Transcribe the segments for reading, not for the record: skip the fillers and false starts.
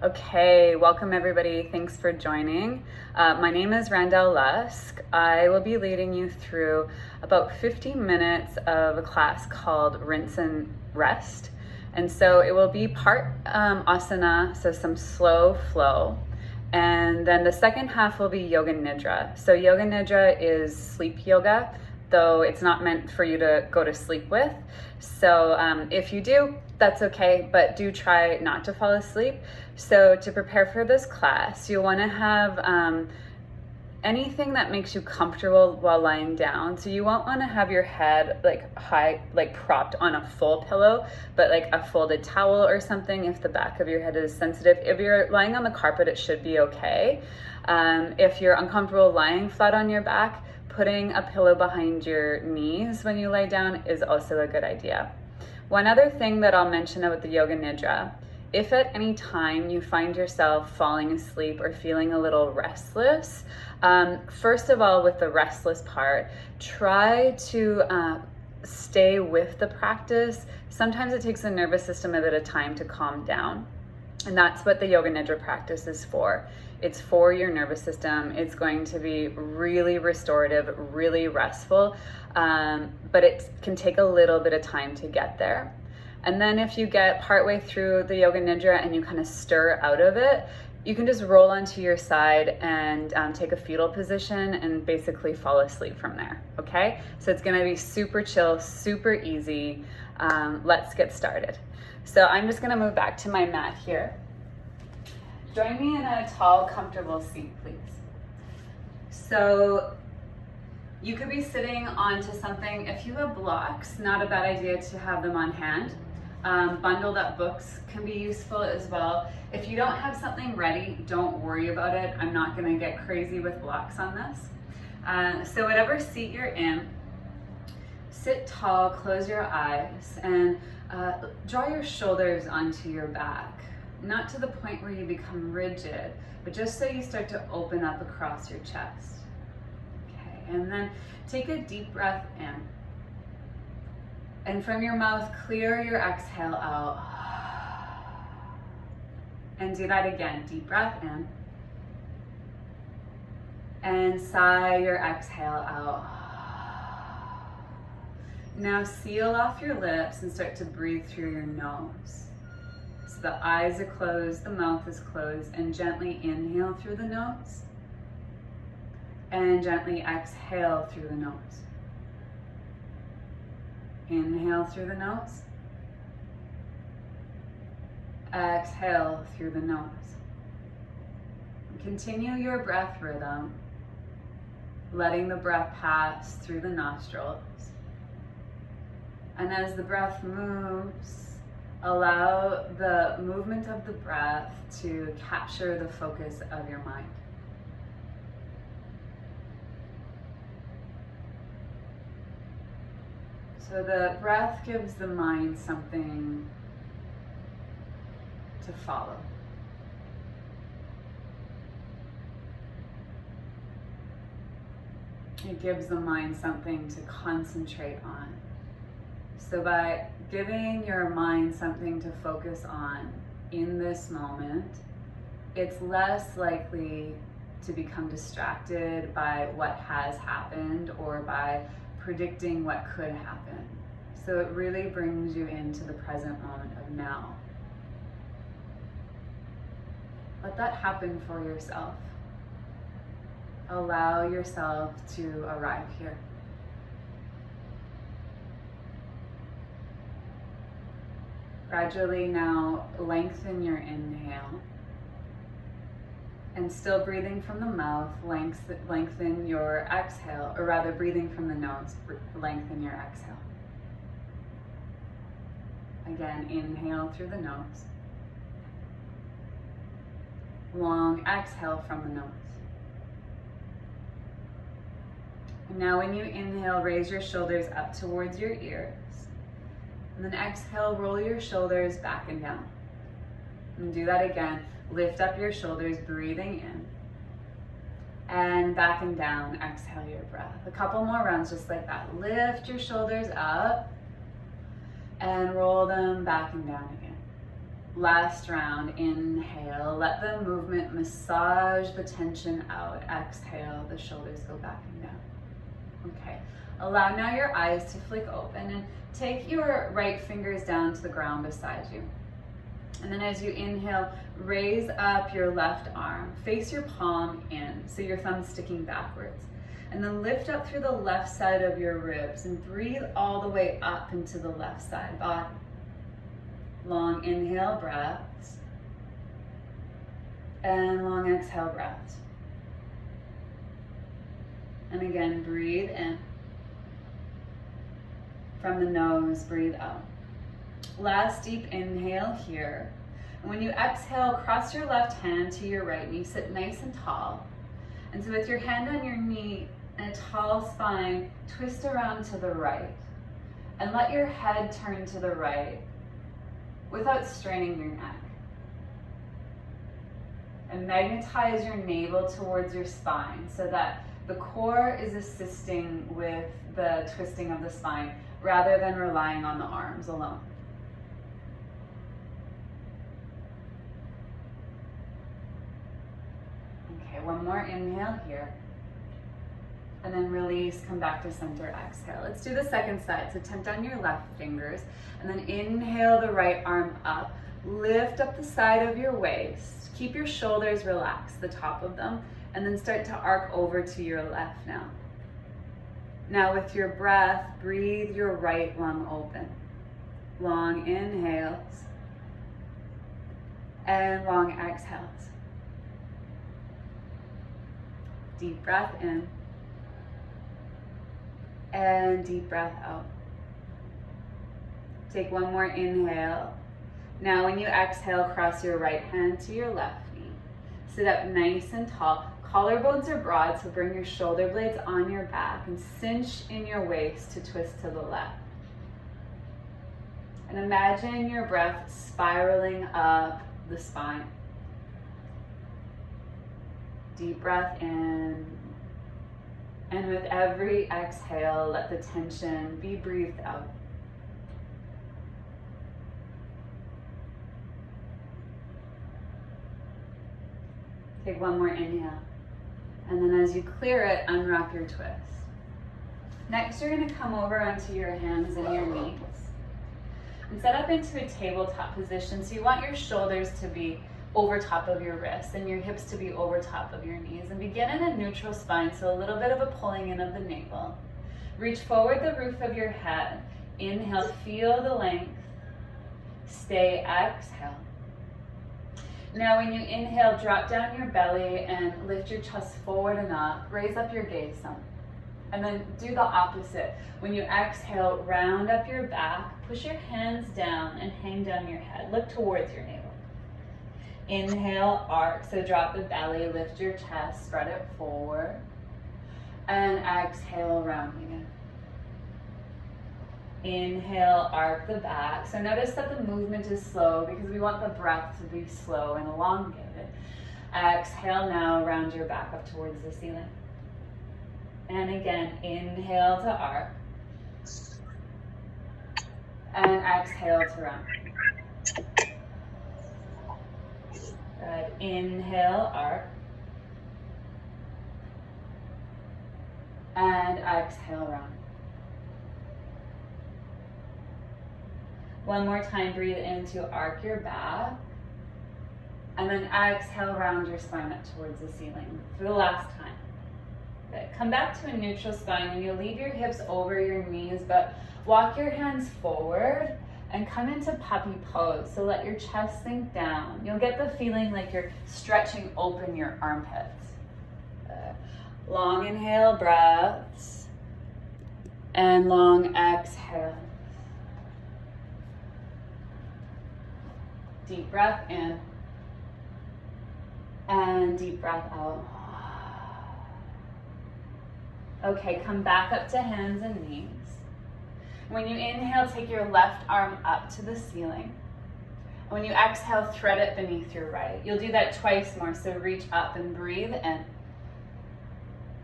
Okay, welcome everybody. Thanks for joining. My name is Randall Lusk. I will be leading you through about 15 minutes of a class called Rinse and Rest. And so it will be part asana, so some slow flow. And then the second half will be Yoga Nidra. So Yoga Nidra is sleep yoga, though it's not meant for you to go to sleep with. So if you do, that's okay, but do try not to fall asleep. So to prepare for this class, you'll want to have anything that makes you comfortable while lying down. So you won't want to have your head like propped on a full pillow, but like a folded towel or something if the back of your head is sensitive. If you're lying on the carpet, it should be okay. If you're uncomfortable lying flat on your back, putting a pillow behind your knees when you lay down is also a good idea. One other thing that I'll mention about the Yoga Nidra, if at any time you find yourself falling asleep or feeling a little restless, first of all, with the restless part, try to stay with the practice. Sometimes it takes the nervous system a bit of time to calm down. And that's what the Yoga Nidra practice is for. It's for your nervous system. It's going to be really restorative, really restful, but it can take a little bit of time to get there. And then if you get partway through the Yoga Nidra and you kind of stir out of it, you can just roll onto your side and take a fetal position and basically fall asleep from there, okay? So it's gonna be super chill, super easy. Let's get started. So I'm just gonna move back to my mat here. Join me in a tall, comfortable seat, please. So you could be sitting onto something. If you have blocks, not a bad idea to have them on hand. Bundled up books can be useful as well. If you don't have something ready, don't worry about it. I'm not gonna get crazy with blocks on this. So whatever seat you're in, sit tall, close your eyes, and draw your shoulders onto your back. Not to the point where you become rigid, but just so you start to open up across your chest. Okay, and then take a deep breath in. And from your mouth, clear your exhale out. And do that again. Deep breath in. And sigh your exhale out. Now seal off your lips and start to breathe through your nose. So the eyes are closed, the mouth is closed, and gently inhale through the nose. And gently exhale through the nose. Inhale through the nose. Exhale through the nose. Continue your breath rhythm, letting the breath pass through the nostrils. And as the breath moves, allow the movement of the breath to capture the focus of your mind. So the breath gives the mind something to follow. It gives the mind something to concentrate on. So by giving your mind something to focus on in this moment, it's less likely to become distracted by what has happened or by predicting what could happen. So it really brings you into the present moment of now. Let that happen for yourself. Allow yourself to arrive here. Gradually now lengthen your inhale. And still breathing from the mouth, lengthen your exhale, or rather breathing from the nose, lengthen your exhale. Again, inhale through the nose. Long exhale from the nose. And now when you inhale, raise your shoulders up towards your ears. And then exhale, roll your shoulders back and down. And do that again. Lift up your shoulders, breathing in. And back and down, exhale your breath. A couple more rounds just like that. Lift your shoulders up and roll them back and down again. Last round, inhale, let the movement massage the tension out. Exhale, the shoulders go back and down. Okay, allow now your eyes to flick open and take your right fingers down to the ground beside you. And then as you inhale, raise up your left arm, face your palm in, so your thumb's sticking backwards. And then lift up through the left side of your ribs and breathe all the way up into the left side body. Long inhale breaths and long exhale breaths. And again, breathe in. From the nose, breathe out. Last deep inhale here. And when you exhale, cross your left hand to your right knee, sit nice and tall. And so with your hand on your knee and a tall spine, twist around to the right. And let your head turn to the right without straining your neck. And magnetize your navel towards your spine so that the core is assisting with the twisting of the spine rather than relying on the arms alone. Okay, one more inhale here. And then release, come back to center, exhale. Let's do the second side. So tent on your left fingers, and then inhale the right arm up. Lift up the side of your waist. Keep your shoulders relaxed, the top of them, and then start to arc over to your left now. Now with your breath, breathe your right lung open. Long inhales and long exhales. Deep breath in. And deep breath out. Take one more inhale. Now when you exhale, cross your right hand to your left knee. Sit up nice and tall. Collarbones are broad, so bring your shoulder blades on your back and cinch in your waist to twist to the left. And imagine your breath spiraling up the spine. Deep breath in. And with every exhale, let the tension be breathed out. Take one more inhale. And then as you clear it, unwrap your twist. Next, you're going to come over onto your hands and your knees. And set up into a tabletop position. So you want your shoulders to be over top of your wrists and your hips to be over top of your knees, and begin in a neutral spine, so a little bit of a pulling in of the navel. Reach forward the roof of your head. Inhale, feel the length. Stay, exhale. Now when you inhale, drop down your belly and lift your chest forward and up. Raise up your gaze some. And then do the opposite. When you exhale, round up your back, push your hands down and hang down your head. Look towards your navel. Inhale, arc, so drop the belly, lift your chest, spread it forward. And exhale, rounding it. Inhale, arc the back. So notice that the movement is slow because we want the breath to be slow and elongated. Exhale now, round your back up towards the ceiling. And again, inhale to arc. And exhale to round. Good. Inhale, arc. And exhale, round. One more time, breathe in to arc your back. And then exhale, round your spine up towards the ceiling for the last time. Good. Come back to a neutral spine, and you'll leave your hips over your knees, but walk your hands forward and come into puppy pose. So let your chest sink down. You'll get the feeling like you're stretching open your armpits. Long inhale breaths and long exhale. Deep breath in and deep breath out. Okay, come back up to hands and knees. When you inhale, take your left arm up to the ceiling. When you exhale, thread it beneath your right. You'll do that twice more, so reach up and breathe in.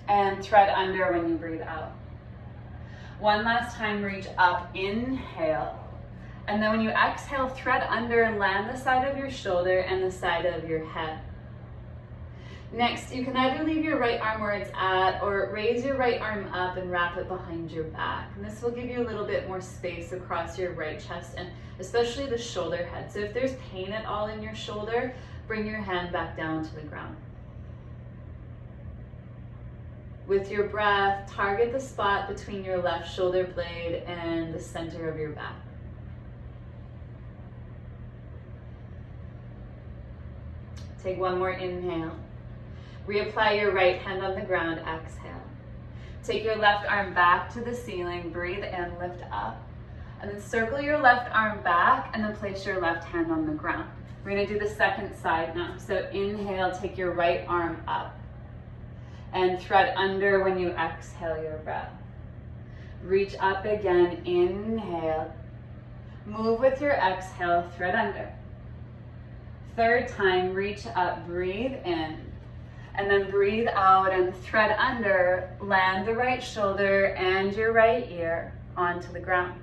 And thread under when you breathe out. One last time, reach up, inhale. And then when you exhale, thread under and land the side of your shoulder and the side of your head. Next, you can either leave your right arm where it's at or raise your right arm up and wrap it behind your back. And this will give you a little bit more space across your right chest and especially the shoulder head. So if there's pain at all in your shoulder, bring your hand back down to the ground. With your breath, target the spot between your left shoulder blade and the center of your back. Take one more inhale. Reapply your right hand on the ground, exhale. Take your left arm back to the ceiling, breathe in, lift up. And then circle your left arm back and then place your left hand on the ground. We're gonna do the second side now. So inhale, take your right arm up. And thread under when you exhale your breath. Reach up again, inhale. Move with your exhale, thread under. Third time, reach up, breathe in. And then breathe out and thread under, land the right shoulder and your right ear onto the ground.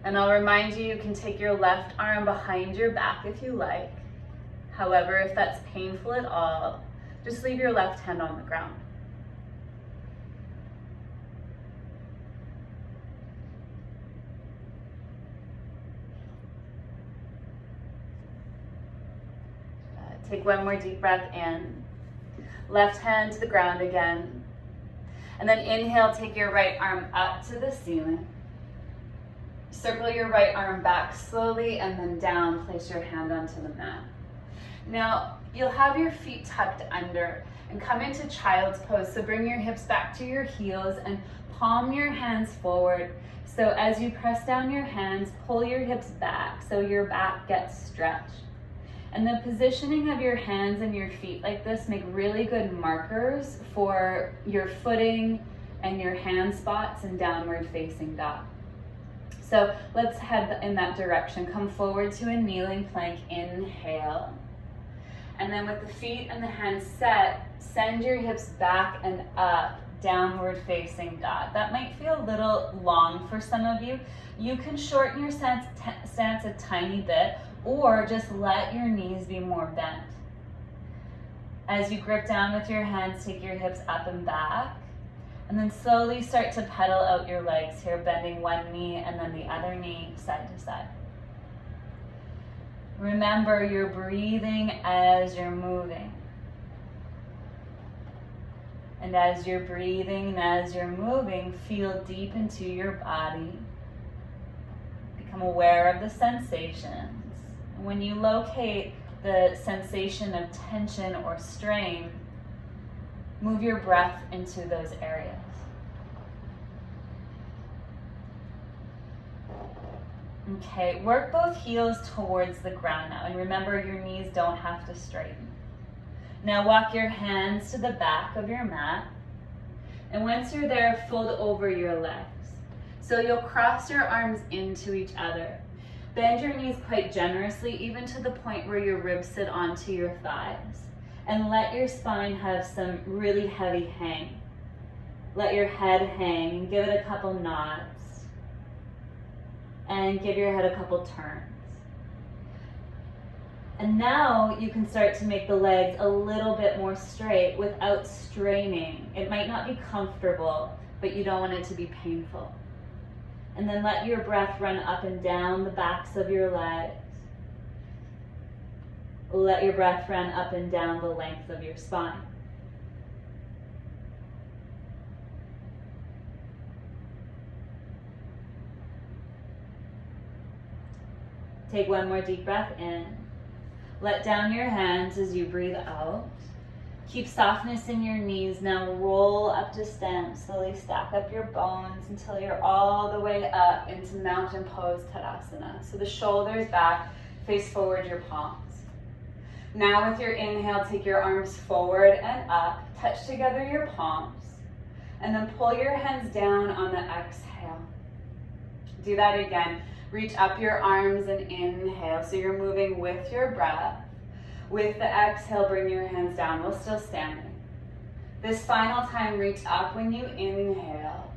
And I'll remind you, you can take your left arm behind your back if you like. However, if that's painful at all, just leave your left hand on the ground. Take one more deep breath in. Left hand to the ground again. And then inhale, take your right arm up to the ceiling. Circle your right arm back slowly and then down, place your hand onto the mat. Now, you'll have your feet tucked under and come into child's pose. So bring your hips back to your heels and palm your hands forward. So as you press down your hands, pull your hips back so your back gets stretched. And the positioning of your hands and your feet like this make really good markers for your footing and your hand spots in downward facing dog. So let's head in that direction. Come forward to a kneeling plank, inhale. And then with the feet and the hands set, send your hips back and up, downward facing dog. That might feel a little long for some of you. You can shorten your stance a tiny bit, or just let your knees be more bent. As you grip down with your hands, take your hips up and back, and then slowly start to pedal out your legs here, bending one knee and then the other knee side to side. Remember, you're breathing as you're moving. And as you're breathing and as you're moving, feel deep into your body. Become aware of the sensations. When you locate the sensation of tension or strain, move your breath into those areas. Okay, work both heels towards the ground now, and remember your knees don't have to straighten. Now walk your hands to the back of your mat, and once you're there, fold over your legs. So you'll cross your arms into each other. Bend your knees quite generously, even to the point where your ribs sit onto your thighs. And let your spine have some really heavy hang. Let your head hang and give it a couple nods. And give your head a couple turns. And now you can start to make the legs a little bit more straight without straining. It might not be comfortable, but you don't want it to be painful. And then let your breath run up and down the backs of your legs. Let your breath run up and down the length of your spine. Take one more deep breath in. Let down your hands as you breathe out. Keep softness in your knees. Now roll up to stand. Slowly stack up your bones until you're all the way up into mountain pose Tadasana. So the shoulders back, face forward your palms. Now with your inhale, take your arms forward and up. Touch together your palms. And then pull your hands down on the exhale. Do that again. Reach up your arms and inhale. So you're moving with your breath. With the exhale, bring your hands down while still standing. This final time, reach up when you inhale.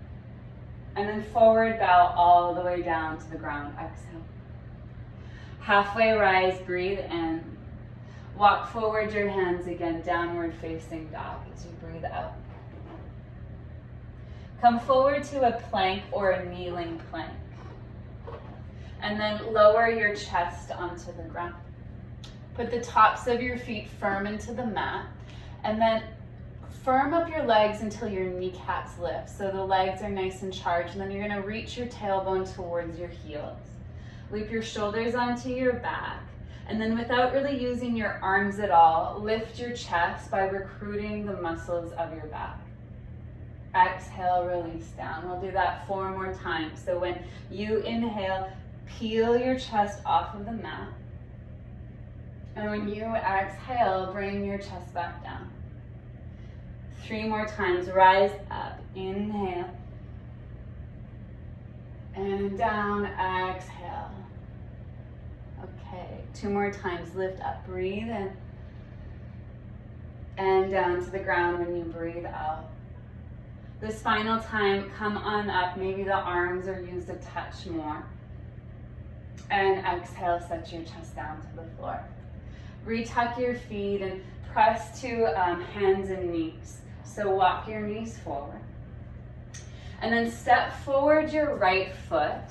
And then forward bow all the way down to the ground. Exhale. Halfway rise, breathe in. Walk forward your hands again, downward facing dog as you breathe out. Come forward to a plank or a kneeling plank. And then lower your chest onto the ground. Put the tops of your feet firm into the mat. And then firm up your legs until your kneecaps lift. So the legs are nice and charged. And then you're going to reach your tailbone towards your heels. Loop your shoulders onto your back. And then without really using your arms at all, lift your chest by recruiting the muscles of your back. Exhale, release down. We'll do that 4 more times. So when you inhale, peel your chest off of the mat. And when you exhale, bring your chest back down. 3 more times. Rise up. Inhale. And down. Exhale. Okay. 2 more times. Lift up. Breathe in. And down to the ground when you breathe out. This final time, come on up. Maybe the arms are used a touch more. And exhale, set your chest down to the floor. Retuck your feet and press to hands and knees. So walk your knees forward. And then step forward your right foot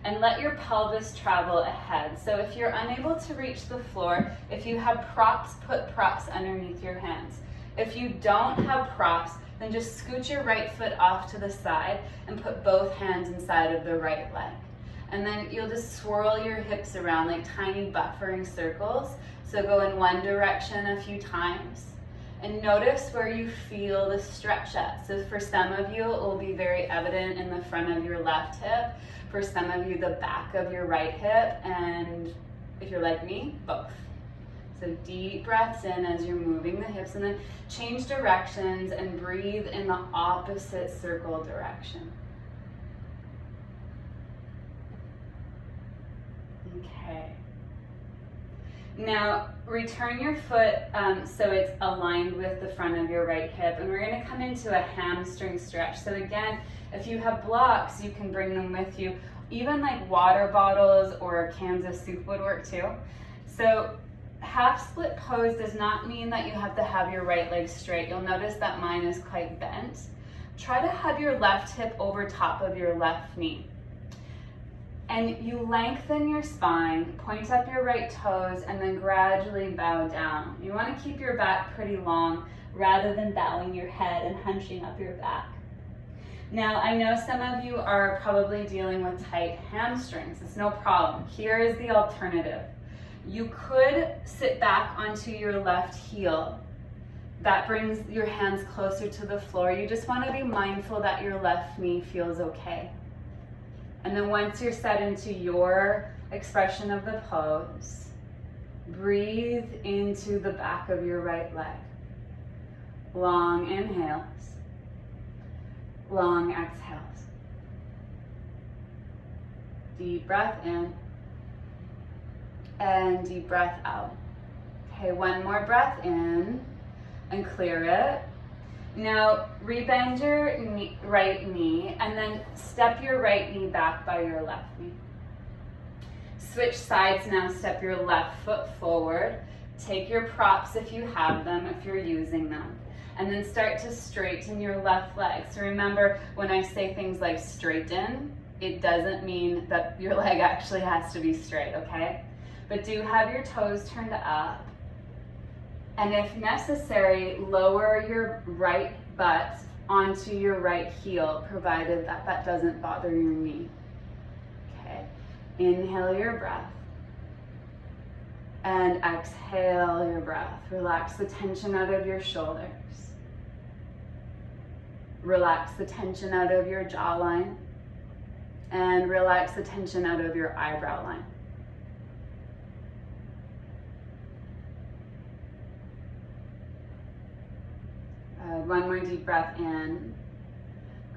and let your pelvis travel ahead. So if you're unable to reach the floor, if you have props, put props underneath your hands. If you don't have props, then just scoot your right foot off to the side and put both hands inside of the right leg. And then you'll just swirl your hips around like tiny buffering circles. So go in one direction a few times. And notice where you feel the stretch at. So for some of you, it will be very evident in the front of your left hip. For some of you, the back of your right hip. And if you're like me, both. So deep breaths in as you're moving the hips, and then change directions and breathe in the opposite circle direction. Okay. Now return your foot so it's aligned with the front of your right hip, and we're going to come into a hamstring stretch. So again, if you have blocks, you can bring them with you. Even like water bottles or cans of soup would work too. So half split pose does not mean that you have to have your right leg straight. You'll notice that mine is quite bent. Try to have your left hip over top of your left knee. And you lengthen your spine, point up your right toes, and then gradually bow down. You want to keep your back pretty long rather than bowing your head and hunching up your back. Now, I know some of you are probably dealing with tight hamstrings. It's no problem. Here is the alternative. You could sit back onto your left heel. That brings your hands closer to the floor. You just want to be mindful that your left knee feels okay. And then once you're set into your expression of the pose, breathe into the back of your right leg. Long inhales, long exhales. Deep breath in. And deep breath out. Okay, one more breath in and clear it. Now rebend your right knee and then step your right knee back by your left knee. Switch sides now, step your left foot forward. Take your props if you have them, if you're using them. And then start to straighten your left leg. So remember, when I say things like straighten, it doesn't mean that your leg actually has to be straight, okay? But do have your toes turned up. And if necessary, lower your right butt onto your right heel, provided that that doesn't bother your knee. Okay, inhale your breath. And exhale your breath. Relax the tension out of your shoulders. Relax the tension out of your jawline. And relax the tension out of your eyebrow line. One more deep breath in.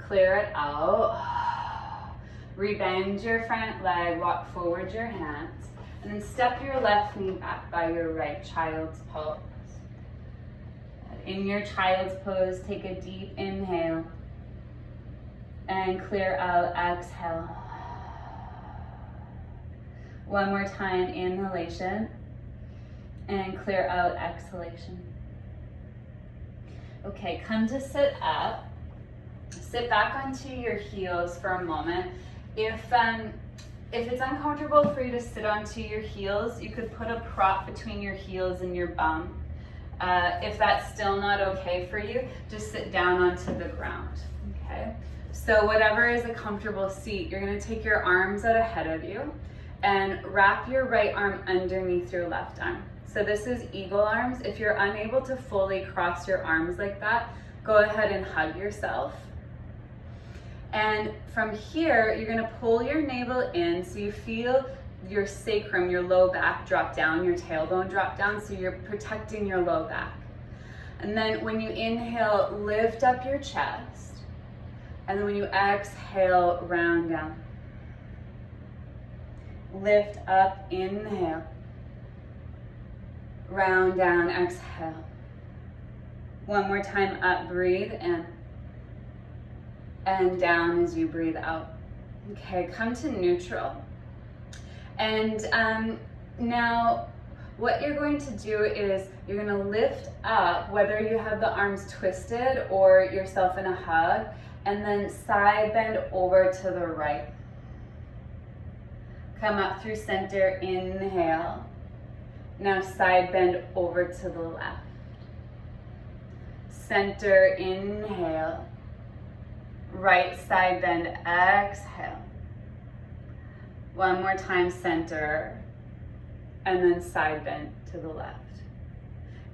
Clear it out. Rebend your front leg, walk forward your hands, and then step your left knee back by your right, child's pose. In your child's pose, take a deep inhale. And clear out, exhale. One more time, inhalation. And clear out, exhalation. Okay, come to sit up. Sit back onto your heels for a moment. If it's uncomfortable for you to sit onto your heels, you could put a prop between your heels and your bum. If that's still not okay for you, just sit down onto the ground, okay? So whatever is a comfortable seat, you're gonna take your arms out ahead of you and wrap your right arm underneath your left arm. So this is eagle arms. If you're unable to fully cross your arms like that, go ahead and hug yourself. And from here, you're gonna pull your navel in so you feel your sacrum, your low back drop down, your tailbone drop down, so you're protecting your low back. And then when you inhale, lift up your chest. And then when you exhale, round down. Lift up, inhale. Round down, exhale. One more time up, breathe in. And down as you breathe out. Okay, come to neutral. And now what you're going to do is you're going to lift up, whether you have the arms twisted or yourself in a hug, and then side bend over to the right. Come up through center, inhale. Now side bend over to the left. Center, inhale. Right side bend, exhale. One more time, center, and then side bend to the left.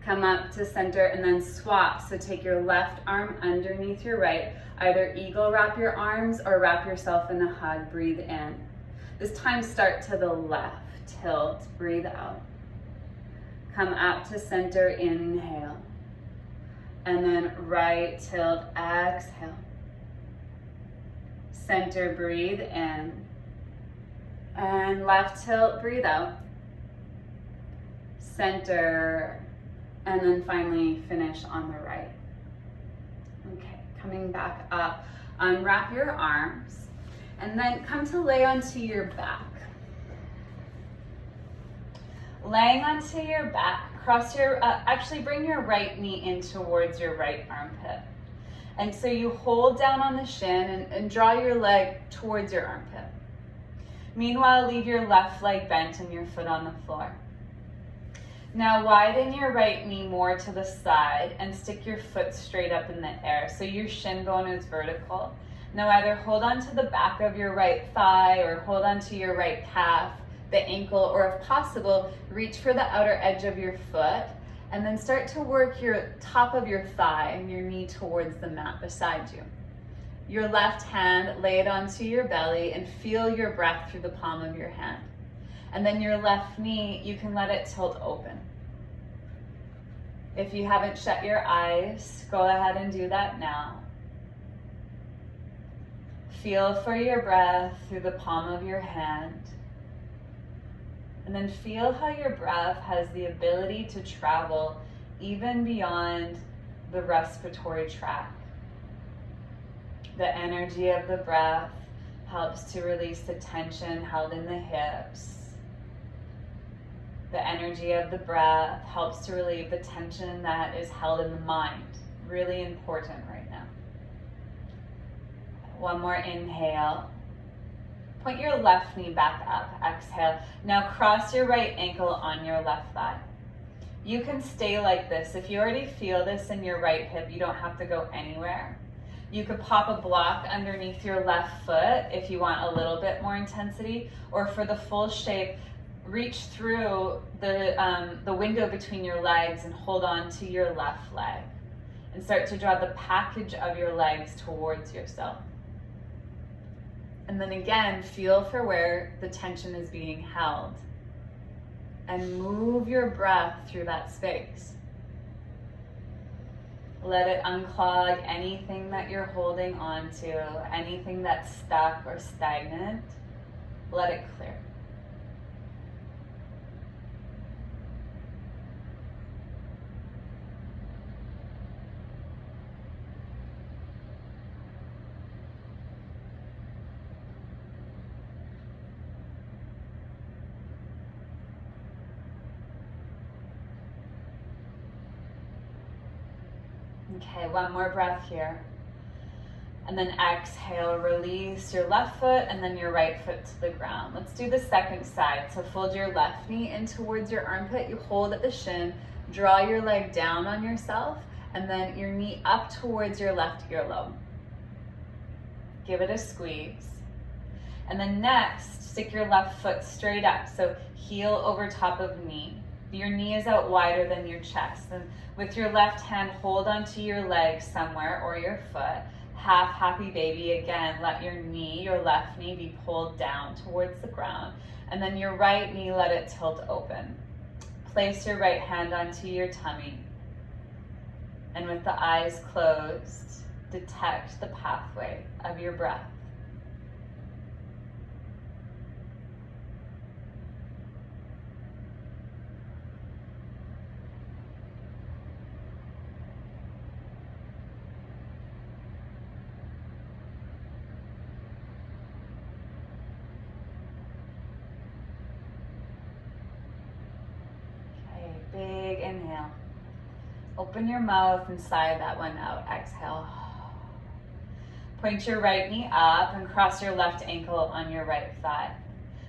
Come up to center and then swap. So take your left arm underneath your right. Either eagle wrap your arms or wrap yourself in a hug. Breathe in. This time start to the left. Tilt, breathe out. Come up to center, inhale. And then right tilt, exhale. Center, breathe in. And left tilt, breathe out. Center, and then finally finish on the right. Okay, coming back up, unwrap your arms, and then come to lay onto your back. Laying onto your back, cross your, actually bring your right knee in towards your right armpit. And so you hold down on the shin and draw your leg towards your armpit. Meanwhile, leave your left leg bent and your foot on the floor. Now widen your right knee more to the side and stick your foot straight up in the air so your shin bone is vertical. Now either hold on to the back of your right thigh or hold on to your right calf, the ankle, or if possible, reach for the outer edge of your foot and then start to work your top of your thigh and your knee towards the mat beside you. Your left hand, lay it onto your belly and feel your breath through the palm of your hand. And then your left knee, you can let it tilt open. If you haven't shut your eyes, go ahead and do that now. Feel for your breath through the palm of your hand. And then feel how your breath has the ability to travel even beyond the respiratory tract. The energy of the breath helps to release the tension held in the hips. The energy of the breath helps to relieve the tension that is held in the mind. Really important right now. One more inhale. Point your left knee back up. Exhale. Now cross your right ankle on your left thigh. You can stay like this. If you already feel this in your right hip, you don't have to go anywhere. You could pop a block underneath your left foot if you want a little bit more intensity, or for the full shape, reach through the window between your legs and hold on to your left leg and start to draw the package of your legs towards yourself. And then again, feel for where the tension is being held and move your breath through that space. Let it unclog anything that you're holding on to, anything that's stuck or stagnant. Let it clear. Okay, one more breath here. And then exhale, release your left foot and then your right foot to the ground. Let's do the second side. So fold your left knee in towards your armpit. You hold at the shin, draw your leg down on yourself, and then your knee up towards your left earlobe. Give it a squeeze. And then next, stick your left foot straight up. So heel over top of knee. Your knee is out wider than your chest. And with your left hand, hold onto your leg somewhere or your foot. Half happy baby. Again, let your knee, your left knee, be pulled down towards the ground. And then your right knee, let it tilt open. Place your right hand onto your tummy. And with the eyes closed, detect the pathway of your breath. Big inhale. Open your mouth and sigh that one out. Exhale. Point your right knee up and cross your left ankle on your right thigh.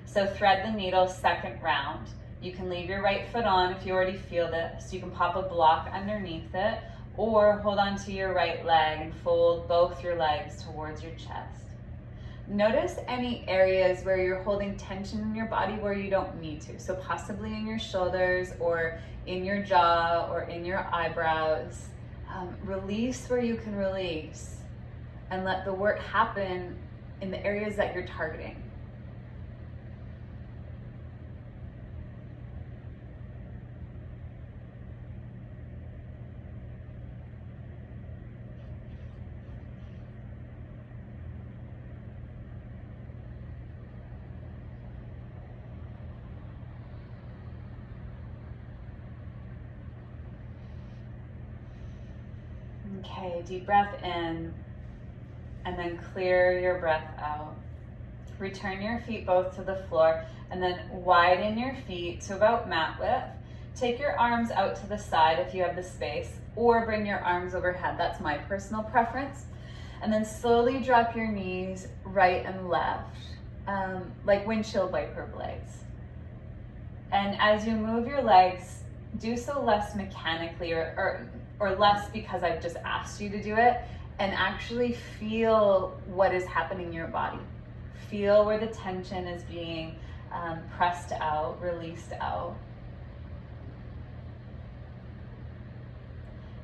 So thread the needle second round. You can leave your right foot on if you already feel this. You can pop a block underneath it or hold onto your right leg and fold both your legs towards your chest. Notice any areas where you're holding tension in your body where you don't need to. So possibly in your shoulders or in your jaw or in your eyebrows. Release where you can release and let the work happen in the areas that you're targeting. Okay, deep breath in, and then clear your breath out. Return your feet both to the floor, and then widen your feet to about mat width. Take your arms out to the side if you have the space, or bring your arms overhead. That's my personal preference. And then slowly drop your knees right and left, like windshield wiper blades. And as you move your legs, do so less mechanically or less because I've just asked you to do it, and actually feel what is happening in your body. Feel where the tension is being pressed out, released out.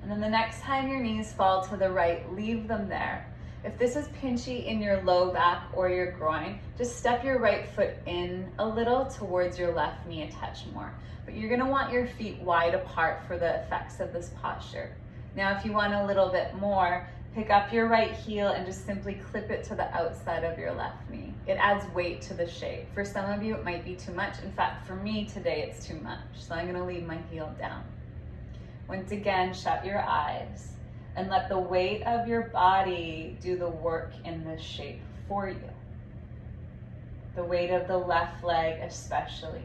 And then the next time your knees fall to the right, leave them there. If this is pinchy in your low back or your groin, just step your right foot in a little towards your left knee a touch more. But you're gonna want your feet wide apart for the effects of this posture. Now, if you want a little bit more, pick up your right heel and just simply clip it to the outside of your left knee. It adds weight to the shape. For some of you, it might be too much. In fact, for me today, it's too much. So I'm gonna leave my heel down. Once again, shut your eyes and let the weight of your body do the work in this shape for you. The weight of the left leg especially.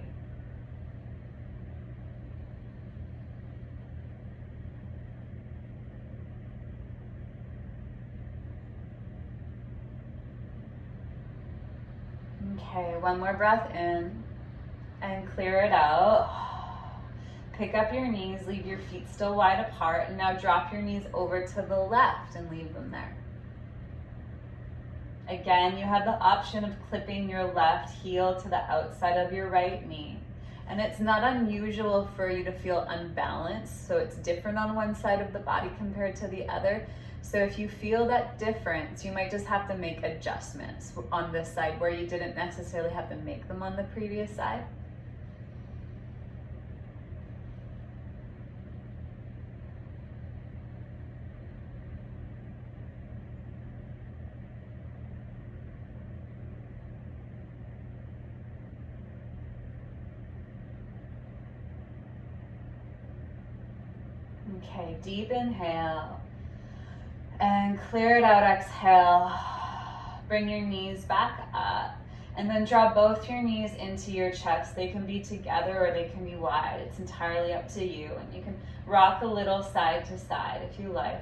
Okay, one more breath in and clear it out. Pick up your knees, leave your feet still wide apart, and now drop your knees over to the left and leave them there. Again, you have the option of clipping your left heel to the outside of your right knee. And it's not unusual for you to feel unbalanced, so it's different on one side of the body compared to the other. So if you feel that difference, you might just have to make adjustments on this side where you didn't necessarily have to make them on the previous side. Okay, deep inhale and clear it out, exhale. Bring your knees back up and then draw both your knees into your chest. They can be together or they can be wide. It's entirely up to you, and you can rock a little side to side if you like.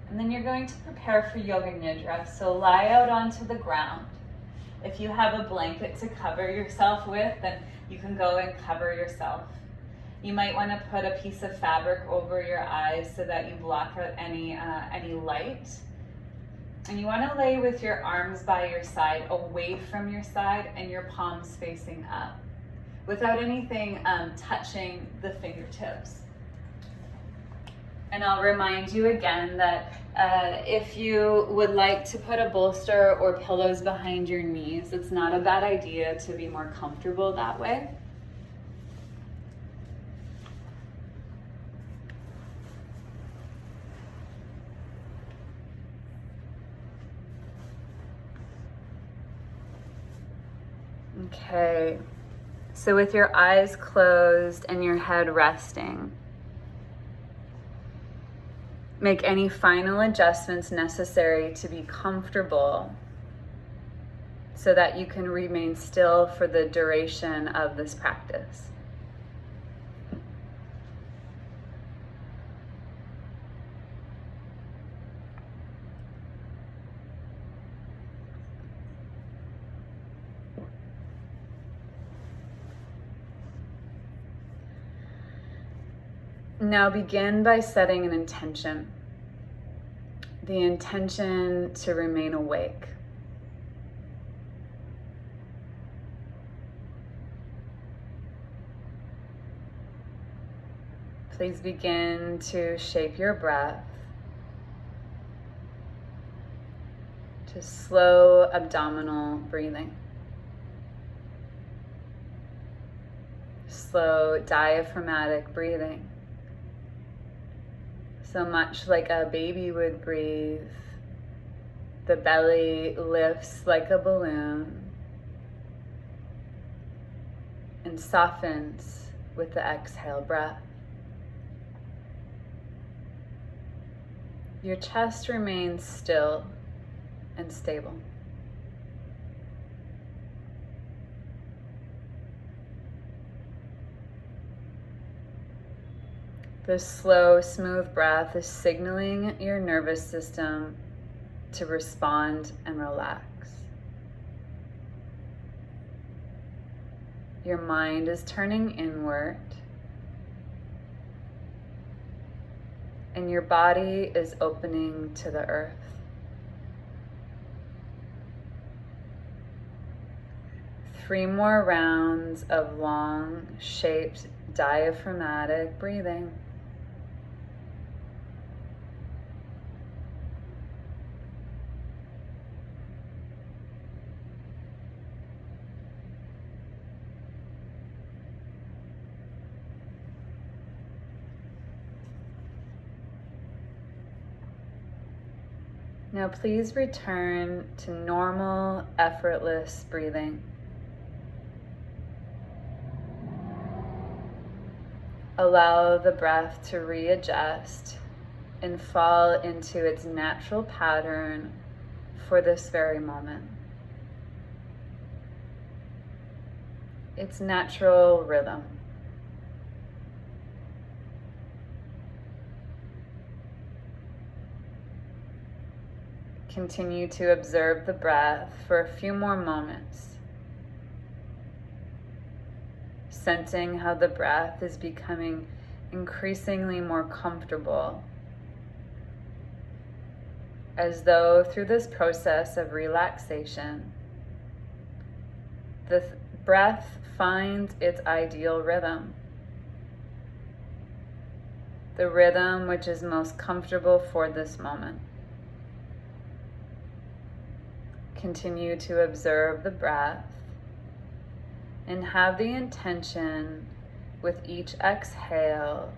And then you're going to prepare for Yoga Nidra. So lie out onto the ground. If you have a blanket to cover yourself with, then you can go and cover yourself. You might want to put a piece of fabric over your eyes so that you block out any light. And you want to lay with your arms by your side, away from your side, and your palms facing up, without anything touching the fingertips. And I'll remind you again that if you would like to put a bolster or pillows behind your knees, it's not a bad idea to be more comfortable that way. Okay, so with your eyes closed and your head resting, make any final adjustments necessary to be comfortable so that you can remain still for the duration of this practice. Now begin by setting an intention. The intention to remain awake. Please begin to shape your breath to slow abdominal breathing. Slow diaphragmatic breathing. So much like a baby would breathe, the belly lifts like a balloon and softens with the exhale breath. Your chest remains still and stable. The slow, smooth breath is signaling your nervous system to respond and relax. Your mind is turning inward, and your body is opening to the earth. Three more rounds of long, shaped, diaphragmatic breathing. Now please return to normal, effortless breathing. Allow the breath to readjust and fall into its natural pattern for this very moment. Its natural rhythm. Continue to observe the breath for a few more moments, sensing how the breath is becoming increasingly more comfortable, as though through this process of relaxation, the breath finds its ideal rhythm, the rhythm which is most comfortable for this moment. Continue to observe the breath and have the intention with each exhale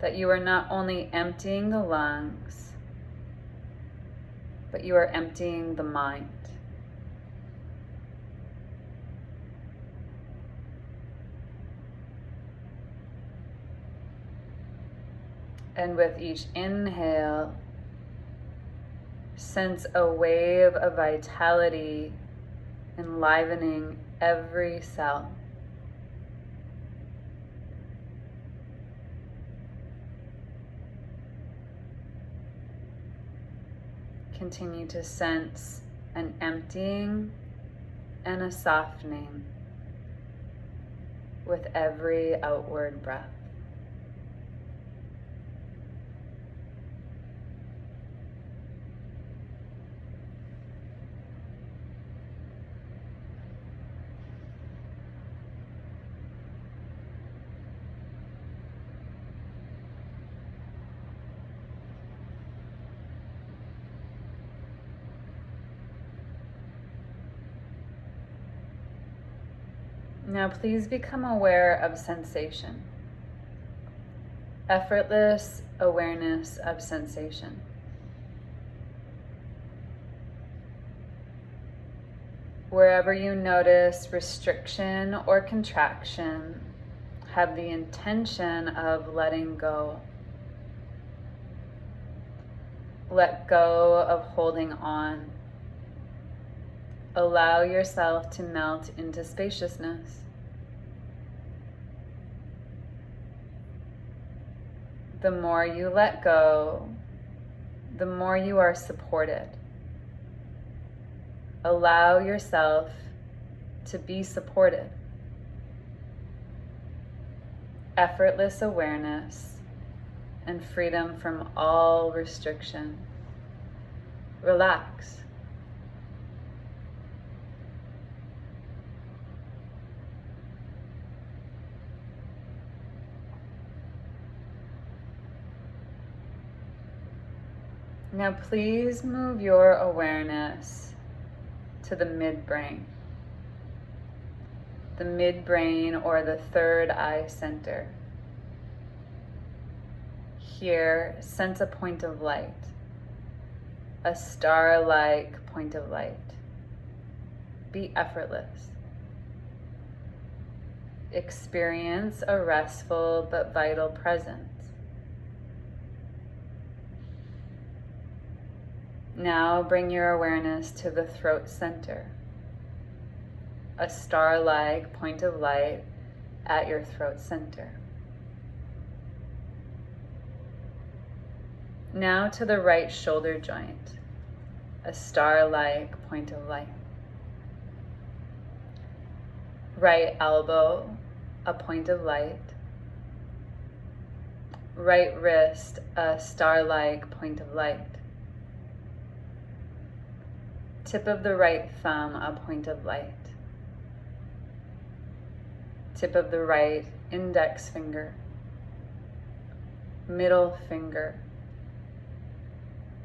that you are not only emptying the lungs, but you are emptying the mind. And with each inhale, sense a wave of vitality enlivening every cell. continue to sense an emptying and a softening with every outward breath. Now please become aware of sensation. Effortless awareness of sensation. Wherever you notice restriction or contraction, have the intention of letting go. Let go of holding on. Allow yourself to melt into spaciousness. The more you let go, the more you are supported. Allow yourself to be supported. Effortless awareness and freedom from all restriction. Relax. Now please move your awareness to the midbrain. The midbrain, or the third eye center. Here, sense a point of light, a star-like point of light. Be effortless. Experience a restful but vital presence. Now bring your awareness to the throat center, a star-like point of light at your throat center. Now to the right shoulder joint, a star-like point of light. Right elbow, a point of light. Right wrist, a star-like point of light. Tip of the right thumb, a point of light. Tip of the right index finger. Middle finger.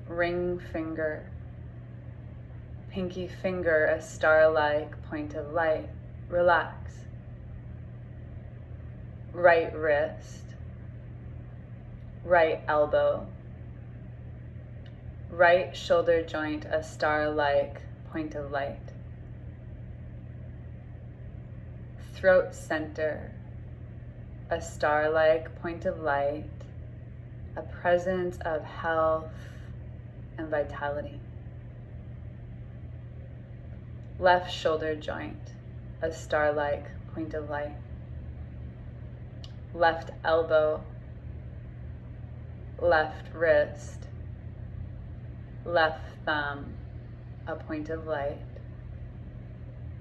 Ring finger. Pinky finger, a star-like point of light. Relax. Right wrist. Right elbow. Right shoulder joint, a star-like point of light. Throat center, a star-like point of light, a presence of health and vitality. Left shoulder joint, a star-like point of light. Left elbow, left wrist, left thumb, a point of light.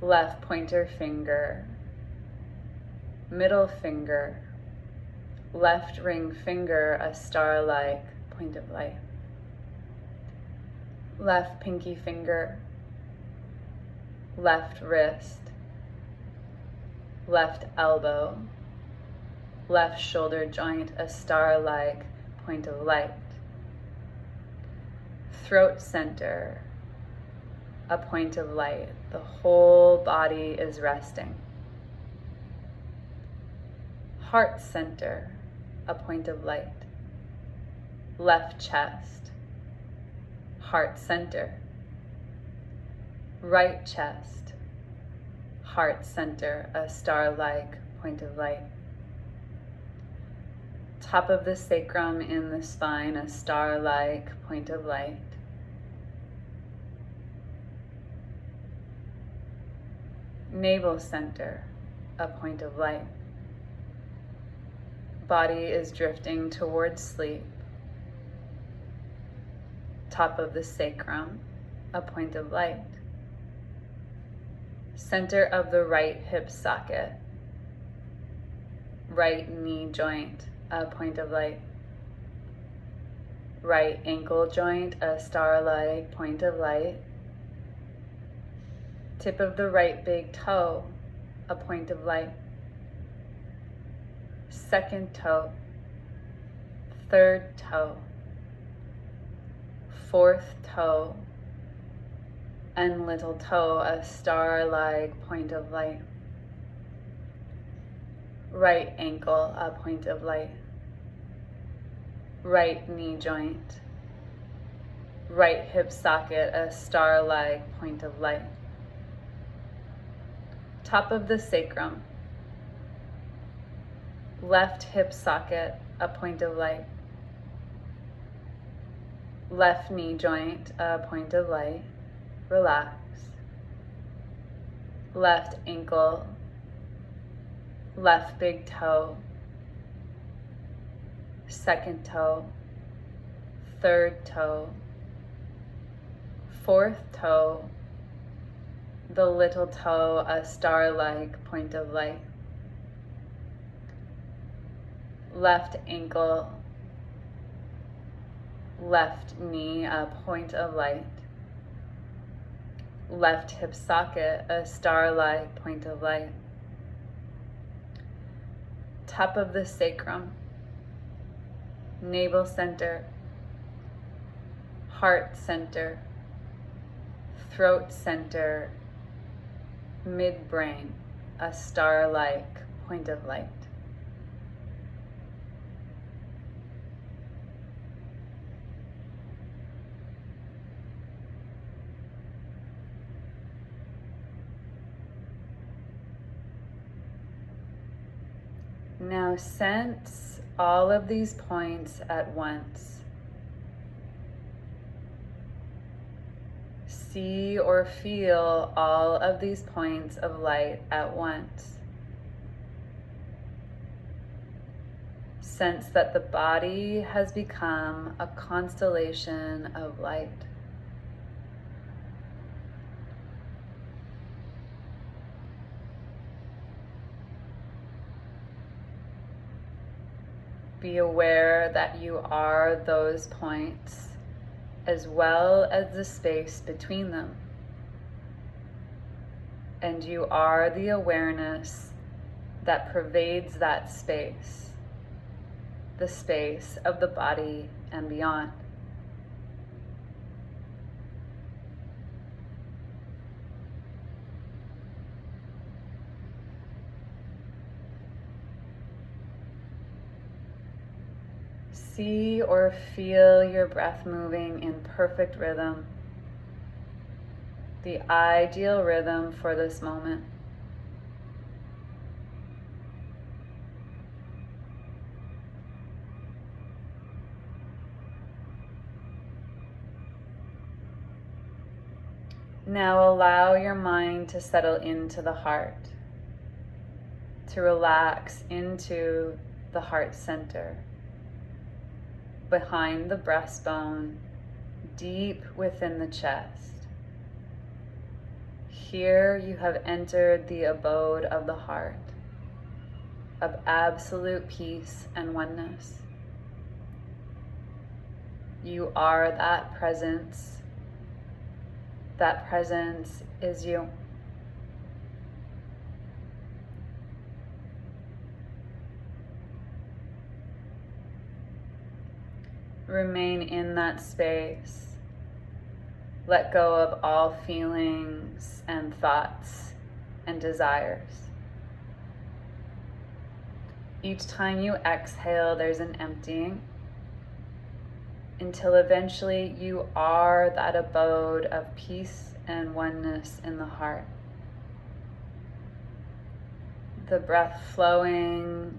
Left pointer finger, middle finger, left ring finger, a star-like point of light. Left pinky finger, left wrist, left elbow, left shoulder joint, a star-like point of light. Throat center, a point of light. The whole body is resting. Heart center, a point of light. Left chest, heart center. Right chest, heart center, a star-like point of light. Top of the sacrum in the spine, a star-like point of light. Navel center, a point of light. Body is drifting towards sleep. top of the sacrum, a point of light. Center of the right hip socket, right knee joint, a point of light. Right ankle joint, a star-like point of light. Tip of the right big toe, a point of light. Second toe, third toe, fourth toe, and little toe, a star-like point of light. Right ankle, a point of light. Right knee joint, right hip socket, a star-like point of light. Top of the sacrum, left hip socket, a point of light. Left knee joint, a point of light. Relax. Left ankle, left big toe, second toe, third toe, fourth toe, the little toe, a star-like point of light. Left ankle, left knee, a point of light. Left hip socket, a star-like point of light. Top of the sacrum, navel center, heart center, throat center, midbrain, a star-like point of light. Now sense all of these points at once. See or feel all of these points of light at once. Sense that the body has become a constellation of light. Be aware that you are those points, as well as the space between them. And you are the awareness that pervades that space, the space of the body and beyond. See or feel your breath moving in perfect rhythm, the ideal rhythm for this moment. Now allow your mind to settle into the heart, to relax into the heart center, behind the breastbone, deep within the chest. Here you have entered the abode of the heart, of absolute peace and oneness. You are that presence. That presence is you. Remain in that space. Let go of all feelings and thoughts and desires. Each time you exhale, there's an emptying, until eventually you are that abode of peace and oneness in the heart. The breath flowing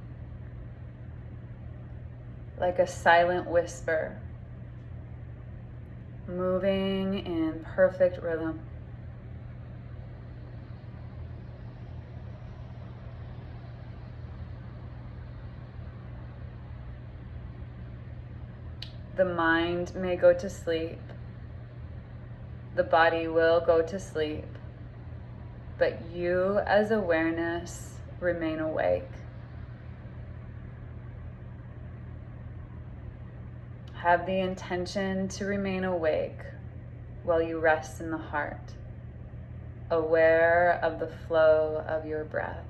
like a silent whisper, moving in perfect rhythm. The mind may go to sleep, The body will go to sleep, but you as awareness remain awake. Have the intention to remain awake while you rest in the heart, aware of the flow of your breath.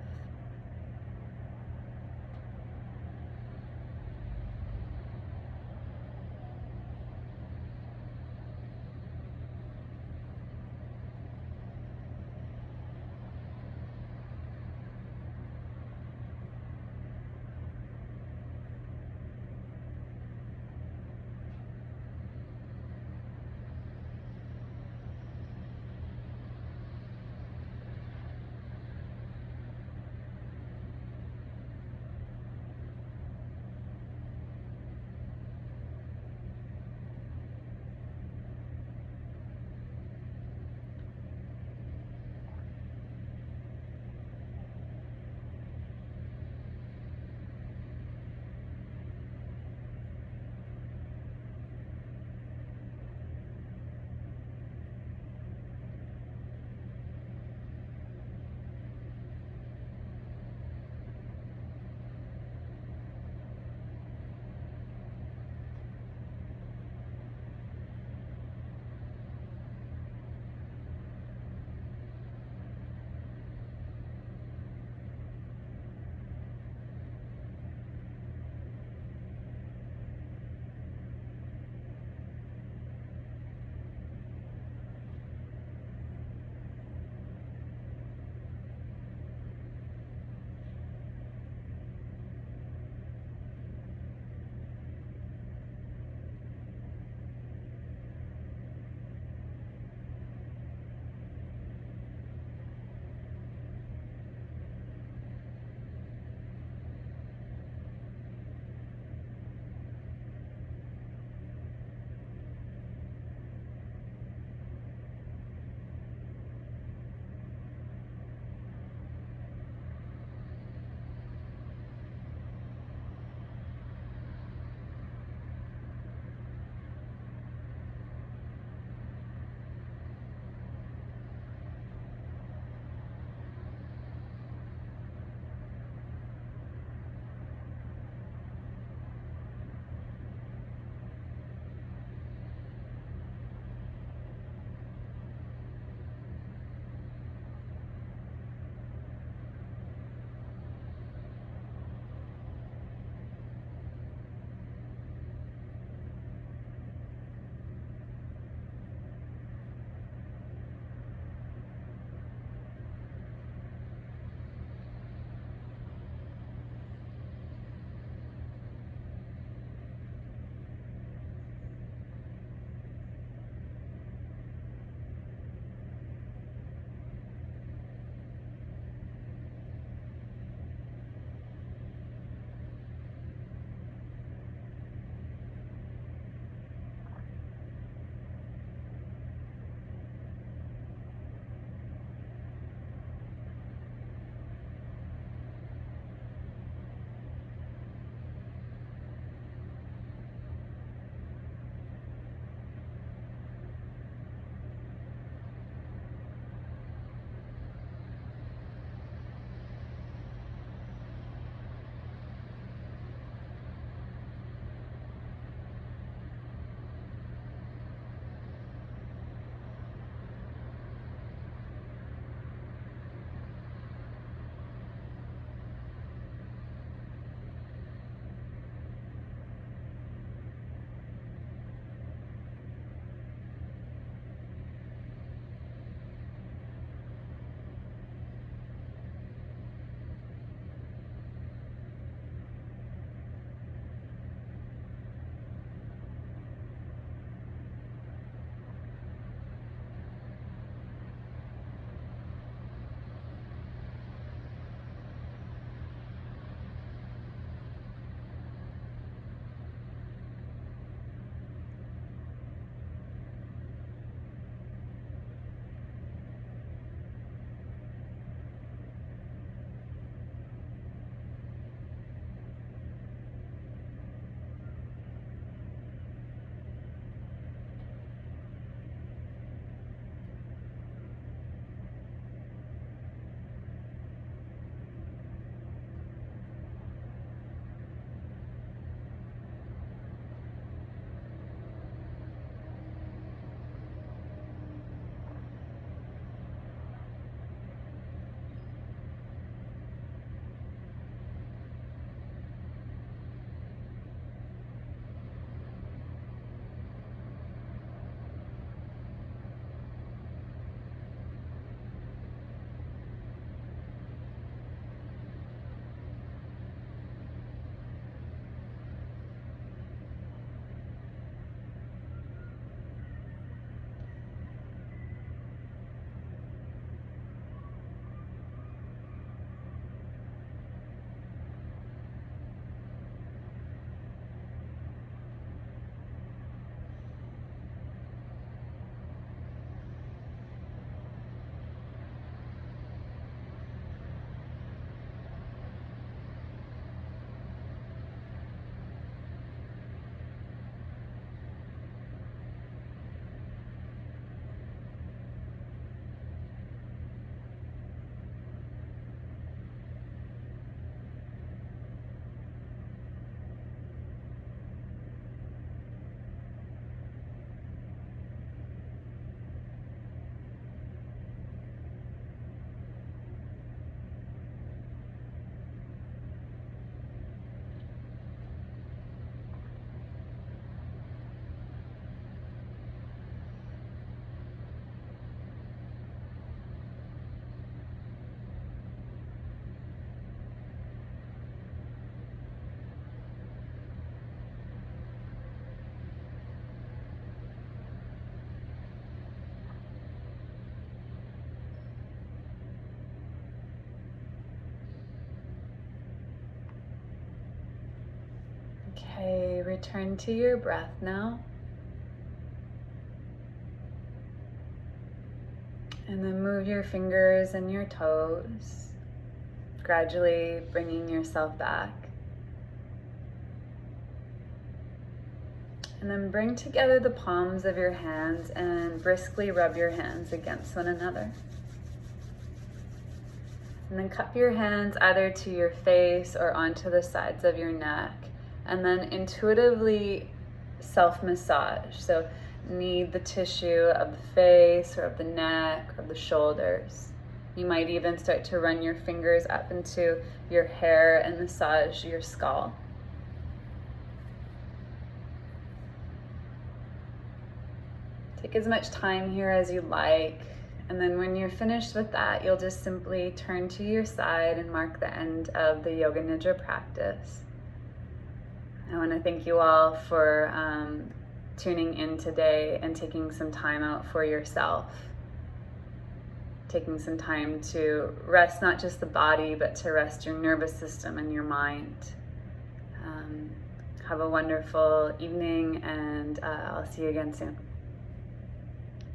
Okay, return to your breath now. And then move your fingers and your toes, gradually bringing yourself back. And then bring together the palms of your hands and briskly rub your hands against one another. And then cup your hands either to your face or onto the sides of your neck. And then intuitively self-massage. So knead the tissue of the face or of the neck or the shoulders. You might even start to run your fingers up into your hair and massage your skull. Take as much time here as you like. And then when you're finished with that, you'll just simply turn to your side and mark the end of the Yoga Nidra practice. I want to thank you all for tuning in today and taking some time out for yourself. Taking some time to rest not just the body, but to rest your nervous system and your mind. Have a wonderful evening, and I'll see you again soon.